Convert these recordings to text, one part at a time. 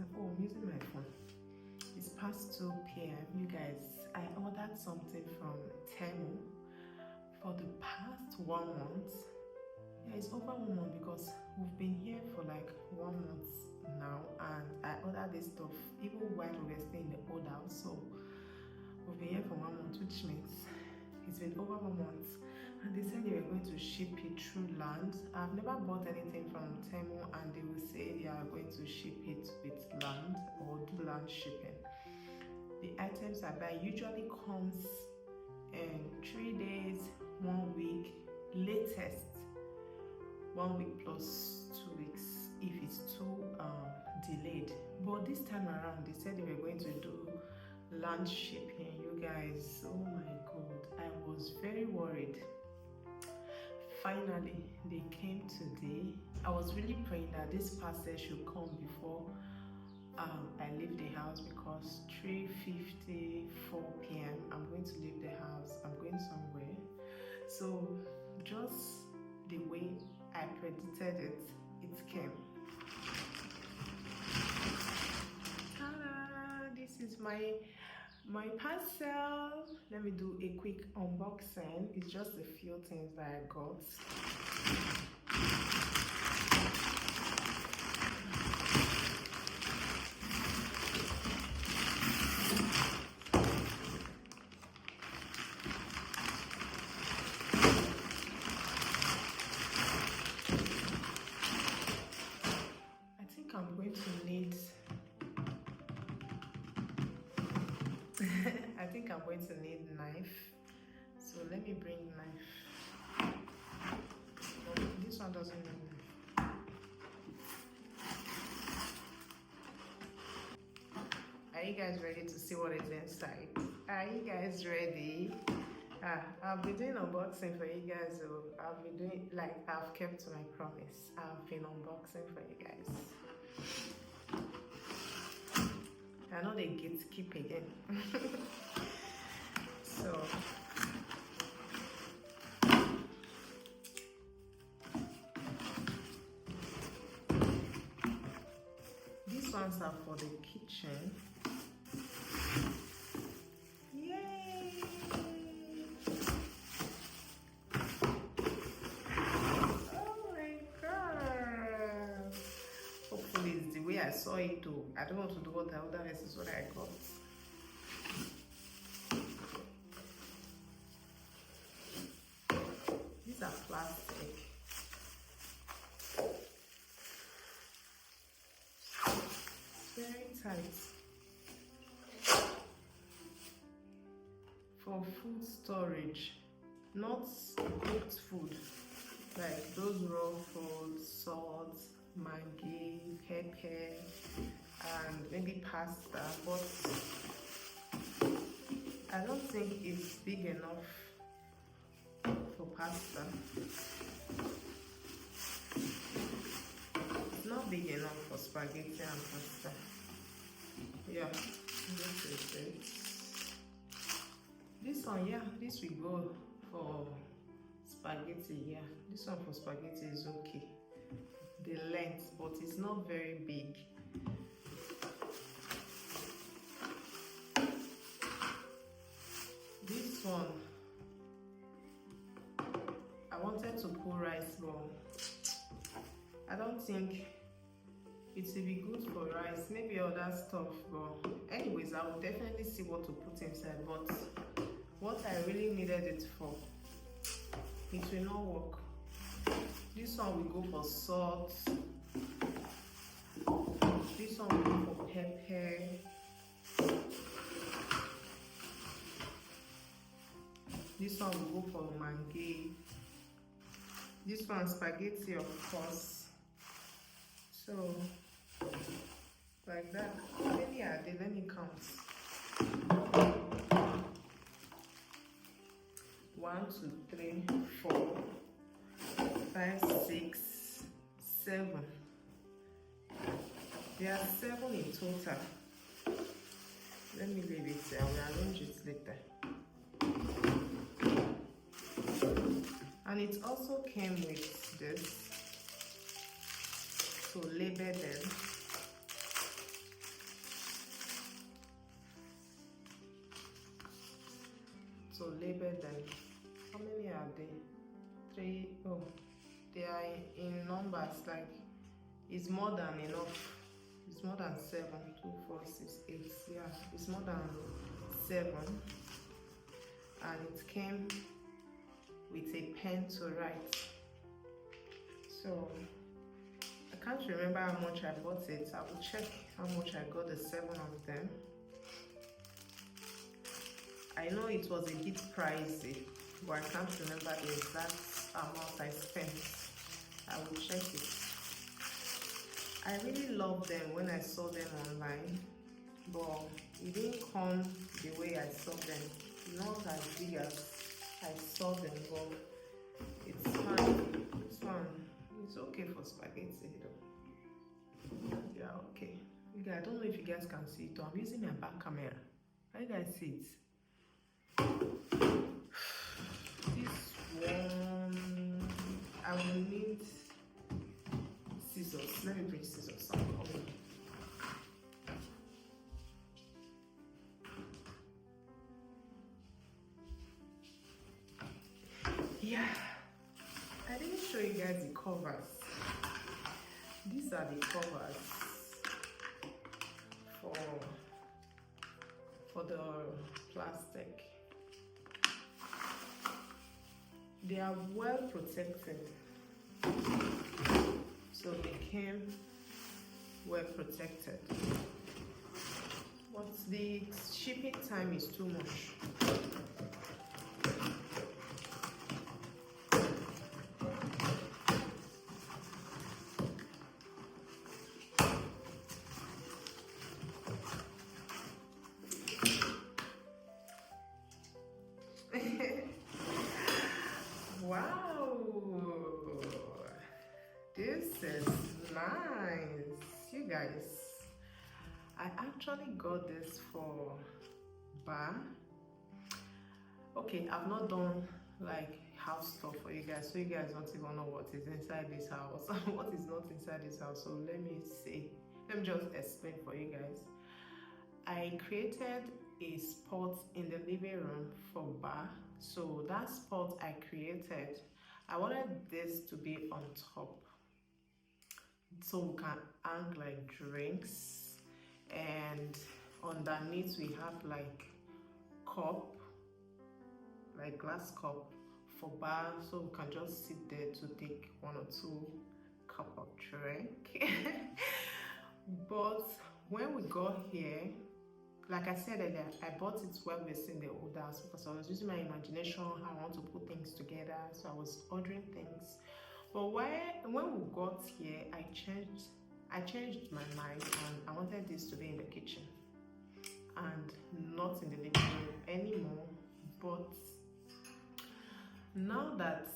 Oh, I'm using my phone. It's past 2 p.m. You guys, I ordered something from Temu for the past 1 month. Yeah, it's over 1 month because we've been here for like 1 month now, and I ordered this stuff even while we were staying in the old house. So we've been here for 1 month, which means it's been over 1 month. And they said they were going to ship it through land. I've never bought anything from Temu, and they will say they are going to ship it with land or do land shipping. The items I buy usually comes in 3 days, 1 week, latest 1 week plus 2 weeks if it's too delayed. But this time around, they said they were going to do land shipping. You guys, oh my god, I was very worried. Finally, they came today. I was really praying that this parcel should come before I leave the house, because 3:54 p.m. I'm going to leave the house. I'm going somewhere. So just the way I predicted it, it came. Ta-da! This is my parcel. Let me do a quick unboxing. It's just a few things that I got. I'm going to need I think I'm going to need knife, so let me bring knife. Oh, this one doesn't need knife. Are you guys ready to see what is inside? Are you guys ready? I'll be doing unboxing for you guys. So I'll be doing, like, I've kept to my promise. I've been unboxing for you guys. I know they gatekeep again. So these ones are for the kitchen. Yay! Oh my god! Hopefully it's the way I saw it too. I don't want to do what the other rest is what I got. These are plastic. Very tight. For food storage, not cooked food, like those raw food, salt, Maggi, pepper, and maybe pasta, but I don't think it's big enough for pasta. It's not big enough for spaghetti and pasta. Yeah, this is it. This one, yeah, this will go for spaghetti. Yeah, this one for spaghetti is okay. The length, but it's not very big. This one, I wanted to put rice, but I don't think it will be good for rice. Maybe other stuff, but anyways, I will definitely see what to put inside. But what I really needed it for, it will not work. This one will go for salt. This one will go for pepper. This one will go for Maggi. This one spaghetti, of course. So like that. Let me count. 1, 2, 3, 4, 5, 6, 7. There are 7 in total. Let me leave it. I will arrange it later. And it also came with this to label them. label them. How many are they? 3. Oh, they are in numbers, like it's more than enough. It's more than 7. 2, 4, 6, 8. Yeah, it's more than 7. And it came with a pen to write. So I can't remember how much I bought it. I will check how much I got the 7 of them. I know it was a bit pricey, but I can't remember the exact amount I spent. I will check it. I really loved them when I saw them online, but it didn't come the way I saw them. Not as big as I saw them, but it's fine. It's fine. It's okay for spaghetti though. Yeah, okay. You guys, I don't know if you guys can see it. I'm using my back camera. Can you guys see it? This one, I will need scissors. Let me bring scissors. Yeah, I didn't show you guys the covers. These are the covers for the plastic. They are well protected, so they came well protected, but the shipping time is too much. Wow, this is nice, you guys. I actually got this for bar. Okay, I've not done like house stuff for you guys, so you guys don't even know what is inside this house what is not inside this house. So let me just explain for you guys. I created a spot in the living room for bar. So that spot I created, I wanted this to be on top, so we can hang like drinks, and underneath we have like cup, like glass cup for bar, so we can just sit there to take 1 or 2 cup of drink. But when we got here, like I said earlier, I bought it well within the old house because I was using my imagination. I want to put things together, so I was ordering things. But when we got here, I changed my mind, and I wanted this to be in the kitchen and not in the living room anymore. But now that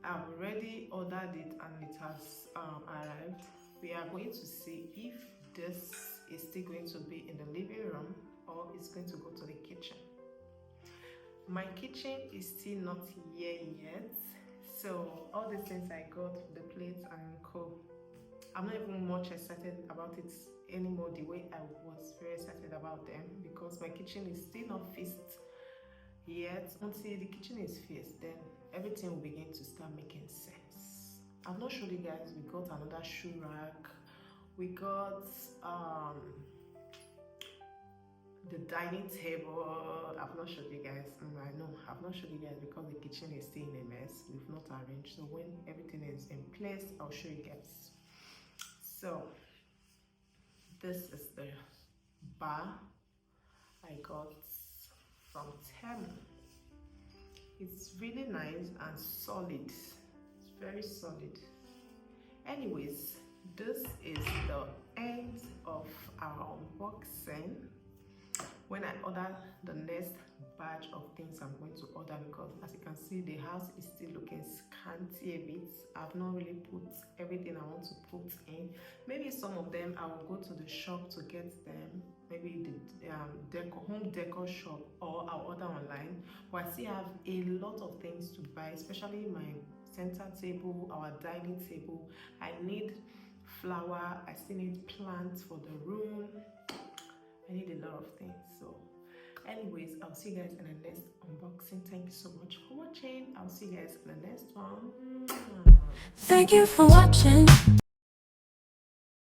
I've already ordered it and it has arrived, we are going to see if this is still going to be in the living room or it's going to go to the kitchen. My kitchen is still not here yet, so all the things I got, the plates and co, I'm not even much excited about it anymore the way I was very excited about them, because my kitchen is still not fixed yet. Until the kitchen is fixed, then everything will begin to start making sense. I've not showed you guys, we got another shoe rack, we got the dining table. I've not showed you guys. I know I've not showed you guys because the kitchen is still in a mess. We've not arranged, so when everything is in place, I'll show you guys. So this is the bar I got from Temu. It's really nice and solid. It's very solid. Anyways, this is the end of our unboxing. When I order the next batch of things I'm going to order, because as you can see, the house is still looking scanty a bit. I've not really put everything I want to put in. Maybe some of them I will go to the shop to get them, maybe the home decor shop, or I'll order online. But I still have a lot of things to buy, especially my center table, our dining table. I need flower, I still need plants for the room. I need a lot of things. So Anyways, I'll see you guys in the next unboxing. Thank you so much for watching. I'll see you guys in the next one. Thank you for watching.